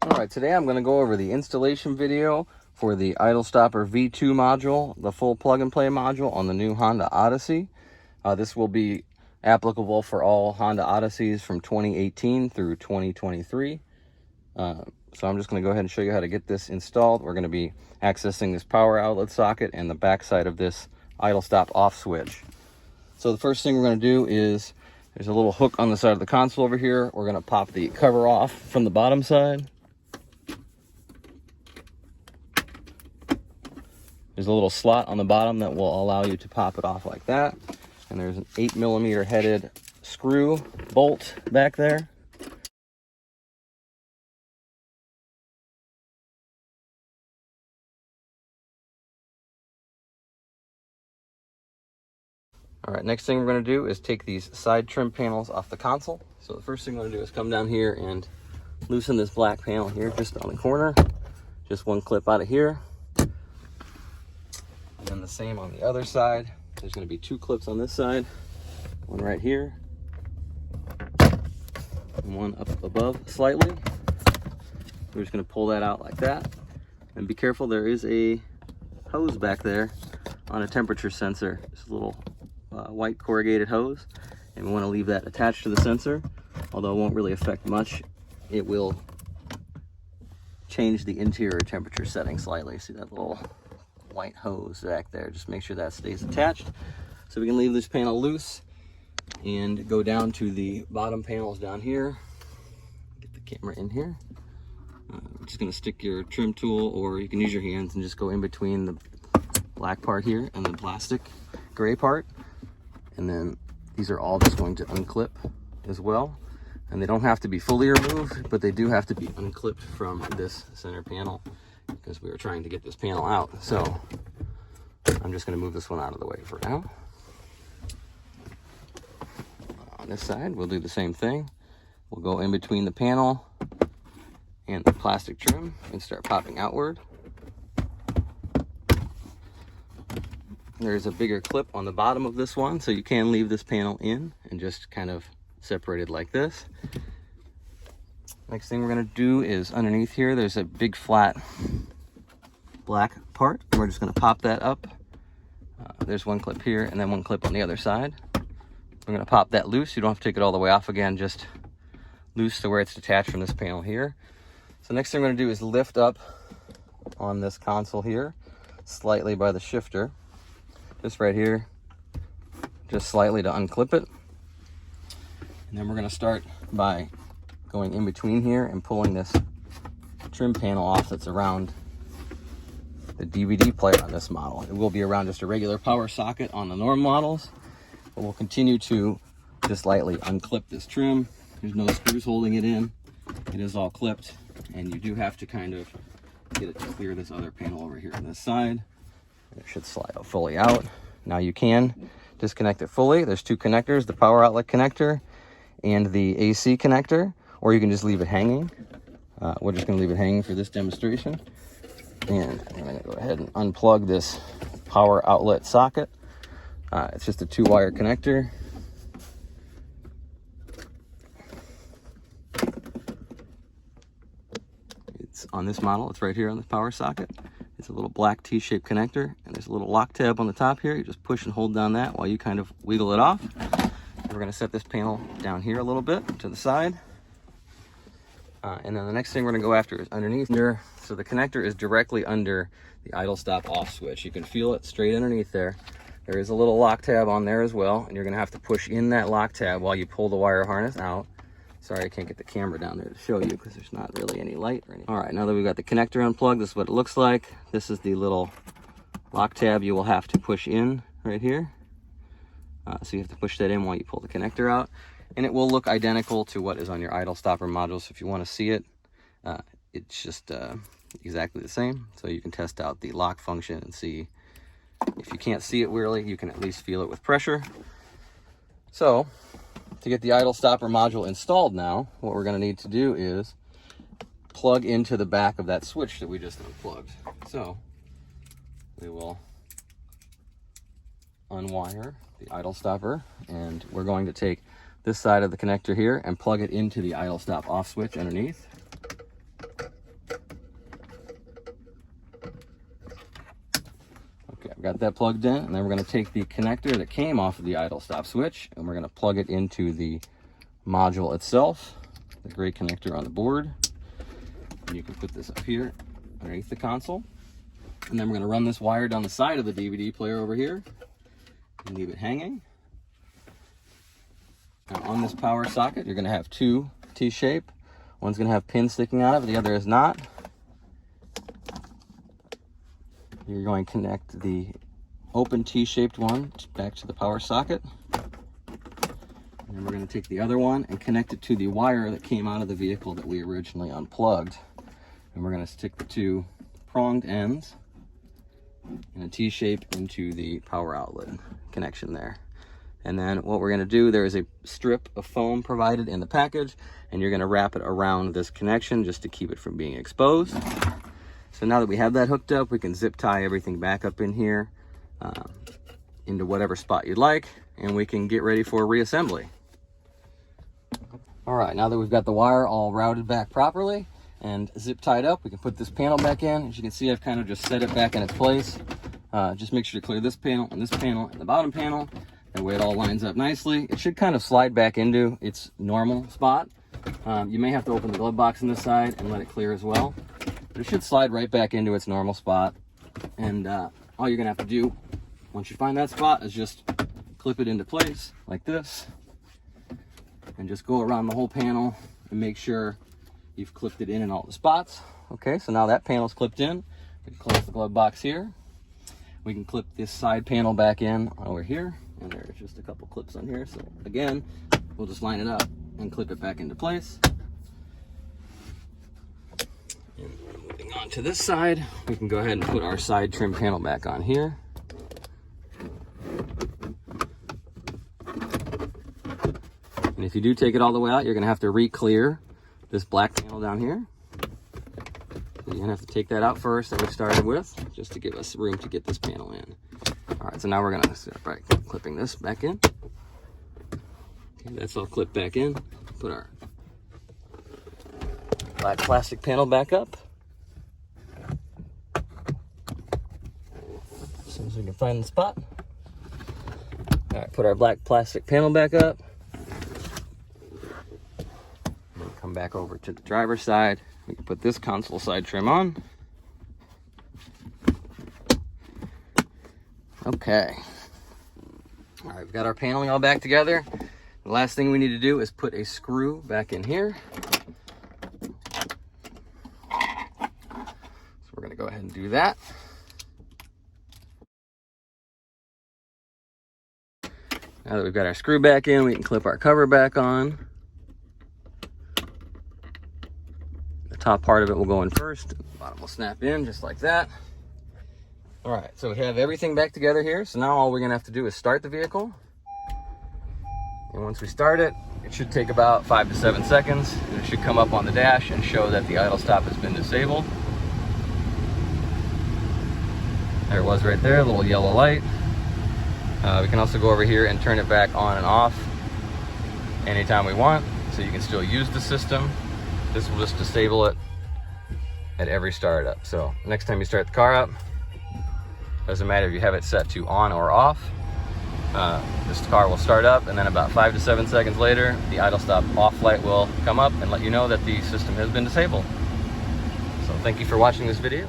Alright, today I'm going to go over the installation video for the Idlestopper V2 module, the full plug-and-play module on the new Honda Odyssey. This will be applicable for all Honda Odysseys from 2018 through 2023. So I'm just going to go ahead and show you how to get this installed. We're going to be accessing this power outlet socket and the back side of this idle stop off switch. So the first thing we're going to do is, there's a little hook on the side of the console over here. We're going to pop the cover off from the bottom side. There's a little slot on the bottom that will allow you to pop it off like that. And there's an 8mm headed screw bolt back there. All right, next thing we're going to do is take these side trim panels off the console. So the first thing we're going to do is come down here and loosen this black panel here just on the corner. Just one clip out of here. And then the same on the other side. There's going to be two clips on this side. One right here. And one up above slightly. We're just going to pull that out like that. And be careful, there is a hose back there on a temperature sensor. This little white corrugated hose, and we want to leave that attached to the sensor. Although it won't really affect much, it will change the interior temperature setting slightly. See that little white hose back there? Just make sure that stays attached. So we can leave this panel loose and go down to the bottom panels down here. Get the camera in here. I'm just going to stick your trim tool, or you can use your hands and just go in between the black part here and the plastic gray part. And then these are all just going to unclip as well. And they don't have to be fully removed, but they do have to be unclipped from this center panel because we were trying to get this panel out. So I'm just going to move this one out of the way for now. On this side, we'll do the same thing. We'll go in between the panel and the plastic trim and start popping outward. There's a bigger clip on the bottom of this one, so you can leave this panel in and just kind of separate it like this. Next thing we're going to do is underneath here, there's a big flat black part. We're just going to pop that up. There's one clip here and then one clip on the other side. We're going to pop that loose. You don't have to take it all the way off again, just loose to where it's detached from this panel here. So next thing we're going to do is lift up on this console here slightly by the shifter. Just right here, just slightly to unclip it. And then we're going to start by going in between here and pulling this trim panel off that's around the DVD player on this model. It will be around just a regular power socket on the norm models, but we'll continue to just lightly unclip this trim. There's no screws holding it in. It is all clipped, and you do have to kind of get it to clear this other panel over here on this side. It should slide fully out. Now you can disconnect it fully. There's two connectors, the power outlet connector and the AC connector, or you can just leave it hanging. We're just going to leave it hanging for this demonstration. And I'm going to go ahead and unplug this power outlet socket. It's just a 2-wire connector. It's on this model. It's right here on the power socket. It's a little black T-shaped connector, and there's a little lock tab on the top here. You just push and hold down that while you kind of wiggle it off. And we're going to set this panel down here a little bit to the side. And then the next thing we're going to go after is underneath here. So the connector is directly under the idle stop off switch. You can feel it straight underneath there. There is a little lock tab on there as well, and you're going to have to push in that lock tab while you pull the wire harness out. Sorry, I can't get the camera down there to show you because there's not really any light or anything. All right, now that we've got the connector unplugged, this is what it looks like. This is the little lock tab you will have to push in right here. So you have to push that in while you pull the connector out. And it will look identical to what is on your Idlestopper module. So if you want to see it, it's just exactly the same. So you can test out the lock function and see. If you can't see it really, you can at least feel it with pressure. So to get the Idlestopper module installed now, what we're going to need to do is plug into the back of that switch that we just unplugged. So we will unwire the Idlestopper, and we're going to take this side of the connector here and plug it into the idle stop off switch underneath. we got that plugged in, and then we're going to take the connector that came off of the idle stop switch, and we're going to plug it into the module itself, the gray connector on the board. And you can put this up here underneath the console. And then we're going to run this wire down the side of the DVD player over here and leave it hanging. Now on this power socket, you're going to have two T-shape. One's going to have pins sticking out of it, the other is not. You're going to connect the open T-shaped one back to the power socket. And then we're going to take the other one and connect it to the wire that came out of the vehicle that we originally unplugged. And we're going to stick the two pronged ends in a T-shape into the power outlet connection there. And then what we're going to do, there is a strip of foam provided in the package, and you're going to wrap it around this connection just to keep it from being exposed. So now that we have that hooked up, we can zip tie everything back up in here into whatever spot you'd like, and we can get ready for reassembly. All right, now that we've got the wire all routed back properly and zip tied up, we can put this panel back in. As you can see, I've kind of just set it back in its place. Just make sure to clear this panel and the bottom panel. That way it all lines up nicely. It should kind of slide back into its normal spot. You may have to open the glove box on this side and let it clear as well. But it should slide right back into its normal spot. And all you're gonna have to do once you find that spot is just clip it into place like this. And just go around the whole panel and make sure you've clipped it in all the spots. Okay, so now that panel's clipped in. We can close the glove box here. We can clip this side panel back in over here. And there's just a couple clips on here. So again, we'll just line it up and clip it back into place. And moving on to this side, we can go ahead and put our side trim panel back on here. And if you do take it all the way out, you're gonna have to re-clear this black panel down here. You're gonna have to take that out first that we started with, just to give us room to get this panel in. All right, so now we're gonna start by clipping this back in. Okay, that's all clipped back in. Put our black plastic panel back up. As soon as we can find the spot. All right, put our black plastic panel back up. Come back over to the driver's side. We can put this console side trim on. Okay. All right, we've got our paneling all back together. The last thing we need to do is put a screw back in here. So we're gonna go ahead and do that. Now that we've got our screw back in, we can clip our cover back on. Top part of it will go in first, the bottom will snap in just like that. All right, so we have everything back together here. So now all we're gonna have to do is start the vehicle. And once we start it, it should take about 5 to 7 seconds. And it should come up on the dash and show that the idle stop has been disabled. There it was right there, a little yellow light. We can also go over here and turn it back on and off anytime we want, so you can still use the system. This will just disable it at every startup. So next time you start the car up, doesn't matter if you have it set to on or off, this car will start up, and then about 5 to 7 seconds later, the idle stop off light will come up and let you know that the system has been disabled. So thank you for watching this video.